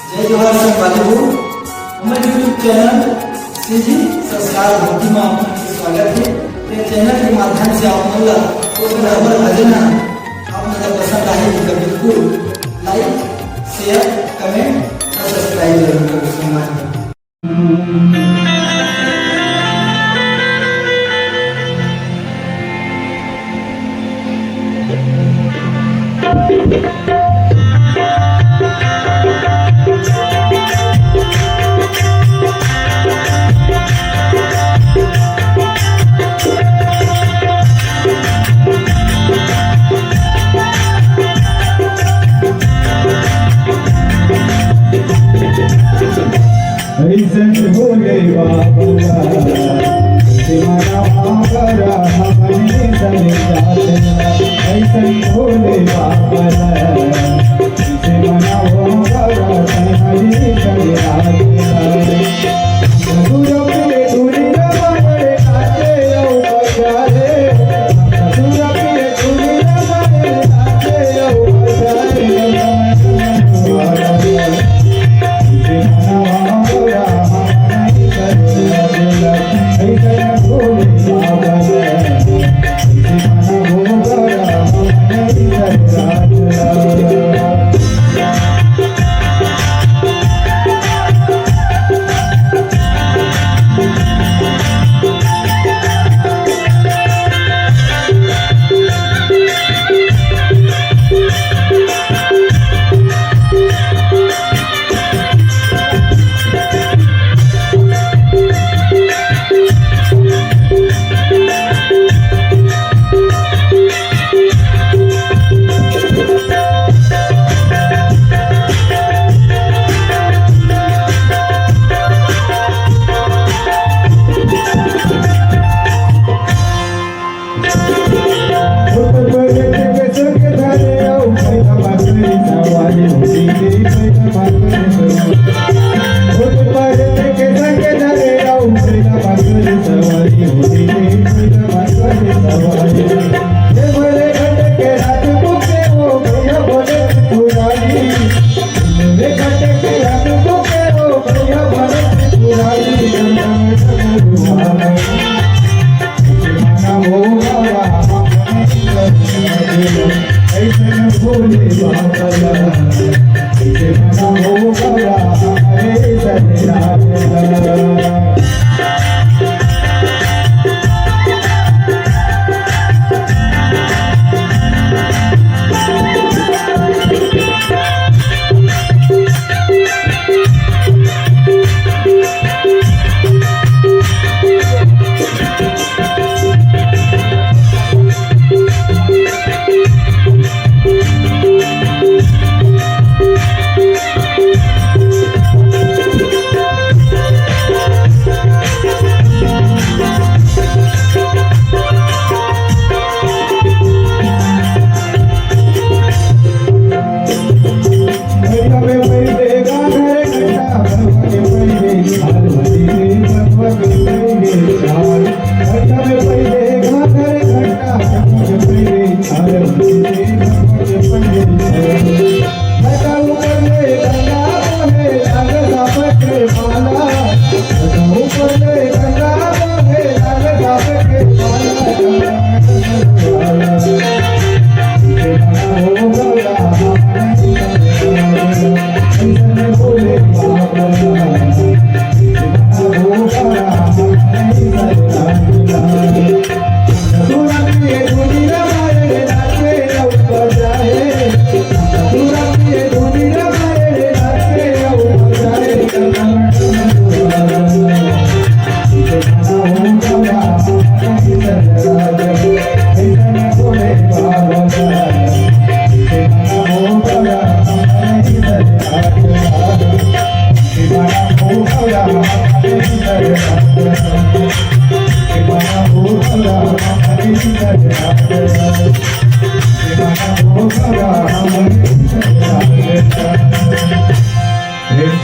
जय जवाहर संवादों हमारे YouTube channel से जी संस्कार भक्ति में आपका स्वागत है। ये चैनल के माध्यम से आप लोग को बराबर भजना आपको पसंद आए तो बिल्कुल लाइक शेयर कमेंट और सब्सक्राइब जरूर करें। ऐसन भोले बाबा तुम्हारा मांगरा हमने तले जाते ऐसन भोले बाबा इसे मना होगा तन्हारी तले आते दूर पे दुनिया बड़े आते ओ बजारे दूर पे दुनिया बड़े आते ओ बजारे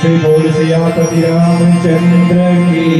श्री बोल सियापति रामचंद्र की।